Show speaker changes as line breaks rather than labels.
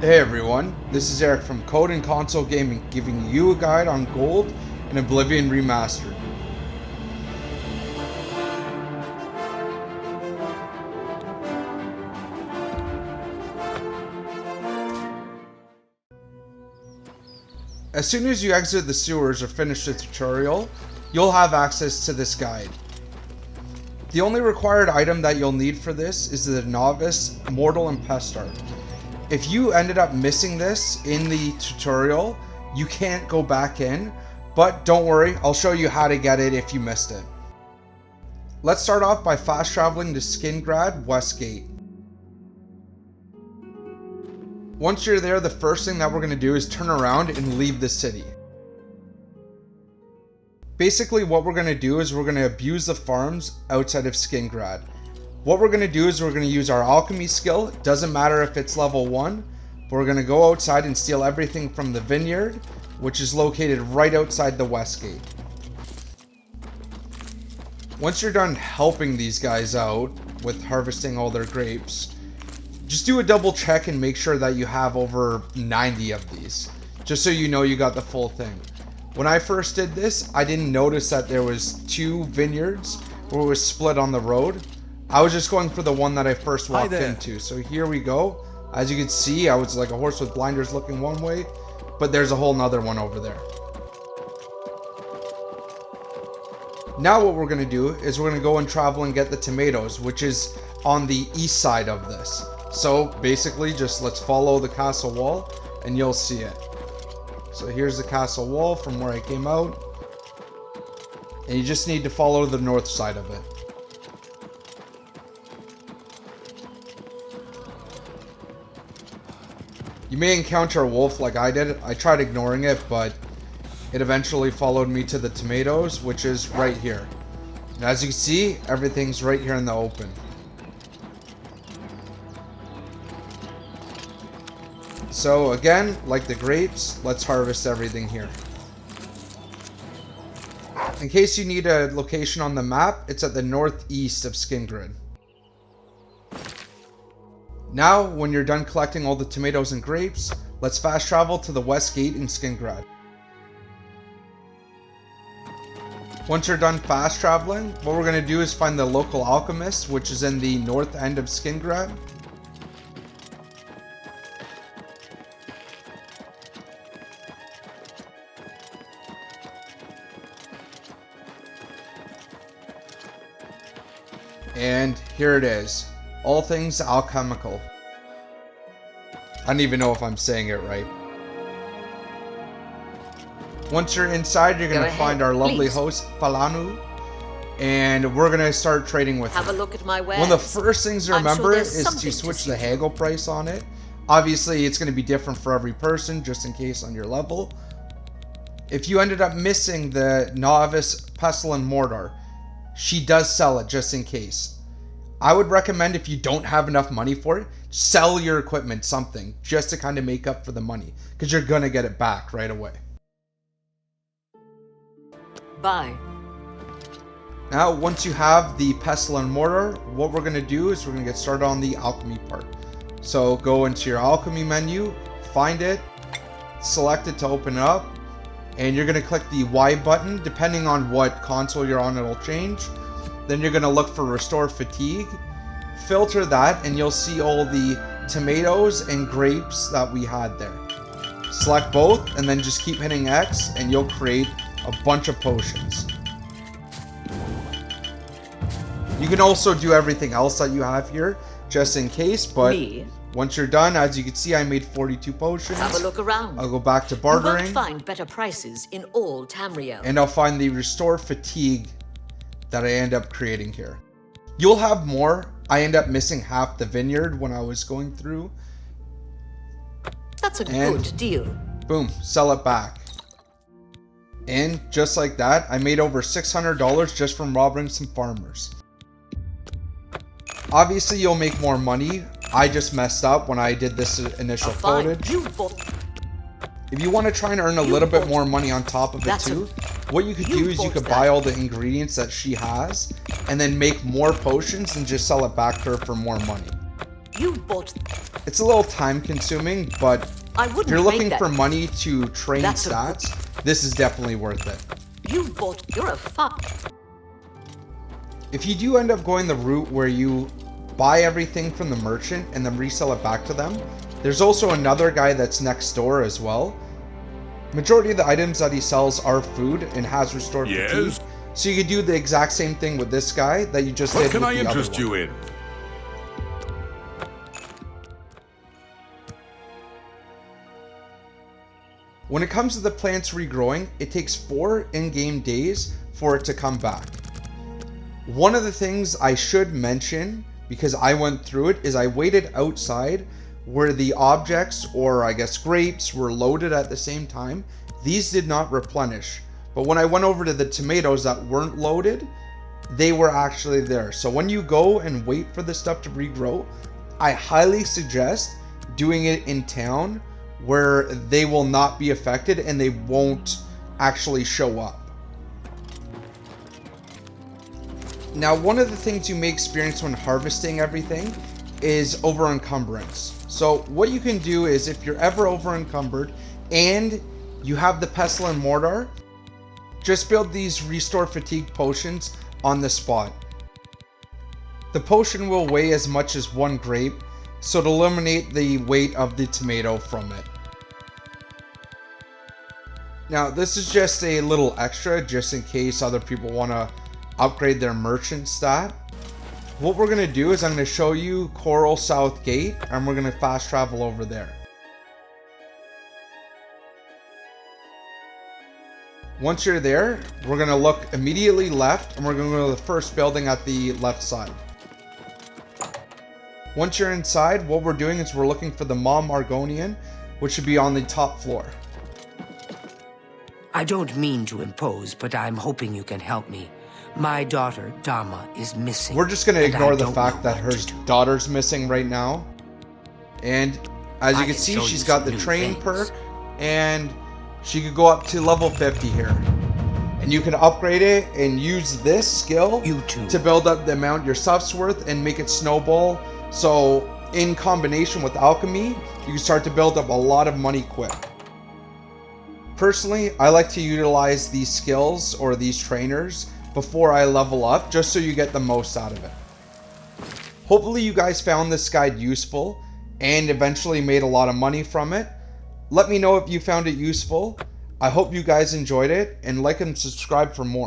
Hey everyone, this is Eric from Code and Console Gaming, giving you a guide on gold and Oblivion Remastered. As soon as you exit the sewers or finish the tutorial, you'll have access to this guide. The only required item that you'll need for this is the Novice, Mortal, and Pestle. If you ended up missing this in the tutorial, you can't go back in, but don't worry, I'll show you how to get it if you missed it. Let's start off by fast traveling to Skingrad, West Gate. Once you're there, the first thing that we're going to do is turn around and leave the city. Basically what we're going to do is we're going to abuse the farms outside of Skingrad. What we're going to do is we're going to use our alchemy skill. It doesn't matter if it's level 1, but we're going to go outside and steal everything from the vineyard, which is located right outside the West Gate. Once you're done helping these guys out with harvesting all their grapes, just do a double check and make sure that you have over 90 of these, just so you know you got the full thing. When I first did this, I didn't notice that there was 2 vineyards where it was split on the road. I was just going for the one that I first walked into. So here we go. As you can see, I was like a horse with blinders looking one way, but there's a whole nother one over there. Now what we're going to do is we're going to go and travel and get the tomatoes, which is on the east side of this. So basically just let's follow the castle wall and you'll see it. So here's the castle wall from where I came out. And you just need to follow the north side of it. You may encounter a wolf like I did. I tried ignoring it, but it eventually followed me to the tomatoes, which is right here. And as you can see, everything's right here in the open. So again, like the grapes, let's harvest everything here. In case you need a location on the map, it's at the northeast of Skingrad. Now, when you're done collecting all the tomatoes and grapes, let's fast travel to the West Gate in Skingrad. Once you're done fast traveling, what we're going to do is find the local alchemist, which is in the north end of Skingrad. And here it is. All things alchemical. I don't even know if I'm saying it right. Once you're inside, you're going to find our lovely host, Falanu. And we're going to start trading with her.
Have a look at my wares.
One of the first things to remember is to switch the haggle price on it. Obviously, it's going to be different for every person, just in case on your level. If you ended up missing the Novice, Pestle and Mortar, she does sell it just in case. I would recommend, if you don't have enough money for it, sell your equipment, something, just to kind of make up for the money, because you're going to get it back right away.
Buy.
Now, once you have the Pestle and Mortar, what we're going to do is we're going to get started on the alchemy part. So go into your alchemy menu, find it, select it to open it up, and you're going to click the Y button. Depending on what console you're on, it'll change. Then you're going to look for Restore Fatigue, filter that, and you'll see all the tomatoes and grapes that we had there. Select both, and then just keep hitting X, and you'll create a bunch of potions. You can also do everything else that you have here, just in case, but once you're done, as you can see, I made 42 potions.
Have a look around.
I'll go back to bartering.
You won't find better prices in all Tamriel.
And I'll find the Restore Fatigue that I end up creating here. You'll have more. I end up missing half the vineyard when I was going through.
That's a good deal.
Boom, sell it back. And just like that, I made over $600 just from robbing some farmers. Obviously, you'll make more money. I just messed up when I did this initial footage. If you want to try and earn a little bit more money on top of it too, what you could do is you could buy all the ingredients that she has and then make more potions and just sell it back to her for more money.
You bought.
It's a little time consuming, but
I
if
wouldn't
you're looking
trade that.
for money to train
That's a-
stats, this is definitely worth it.
You bought. You're a fuck.
If you do end up going the route where you buy everything from the merchant and then resell it back to them, there's also another guy that's next door as well. Majority of the items that he sells are food and has restored fatigue. So you could do the exact same thing with this guy that you just did with the other one.
What can I interest you in?
When it comes to the plants regrowing, it takes 4 in-game days for it to come back. One of the things I should mention, because I went through it, is I waited outside where the objects, or I guess grapes, were loaded at the same time. These did not replenish. But when I went over to the tomatoes that weren't loaded, they were actually there. So when you go and wait for the stuff to regrow, I highly suggest doing it in town where they will not be affected and they won't actually show up. Now, one of the things you may experience when harvesting everything is over encumbrance. So what you can do is, if you're ever over encumbered and you have the Pestle and Mortar, just build these restore fatigue potions on the spot. The potion will weigh as much as 1 grape, so to eliminate the weight of the tomato from it. Now, this is just a little extra, just in case other people want to upgrade their merchant stat. What we're going to do is I'm going to show you Chorrol South Gate, and we're going to fast travel over there. Once you're there, we're going to look immediately left, and we're going to go to the first building at the left side. Once you're inside, what we're doing is we're looking for the Mom Argonian, which should be on the top floor.
I don't mean to impose, but I'm hoping you can help me. My daughter, Dama, is missing.
We're just going to
and I
ignore the
don't
fact
know
that
what
her
to do.
daughter's missing right now. And as you
I
can
can
see,
show you
she's got
some
the
new
train
things.
perk, and she could go up to level 50 here. And you can upgrade it and use this skill
You too.
to build up the amount your stuff's worth and make it snowball. So in combination with alchemy, you can start to build up a lot of money quick. Personally, I like to utilize these skills or these trainers before I level up, just so you get the most out of it. Hopefully you guys found this guide useful and eventually made a lot of money from it. Let me know if you found it useful. I hope you guys enjoyed it, and like and subscribe for more.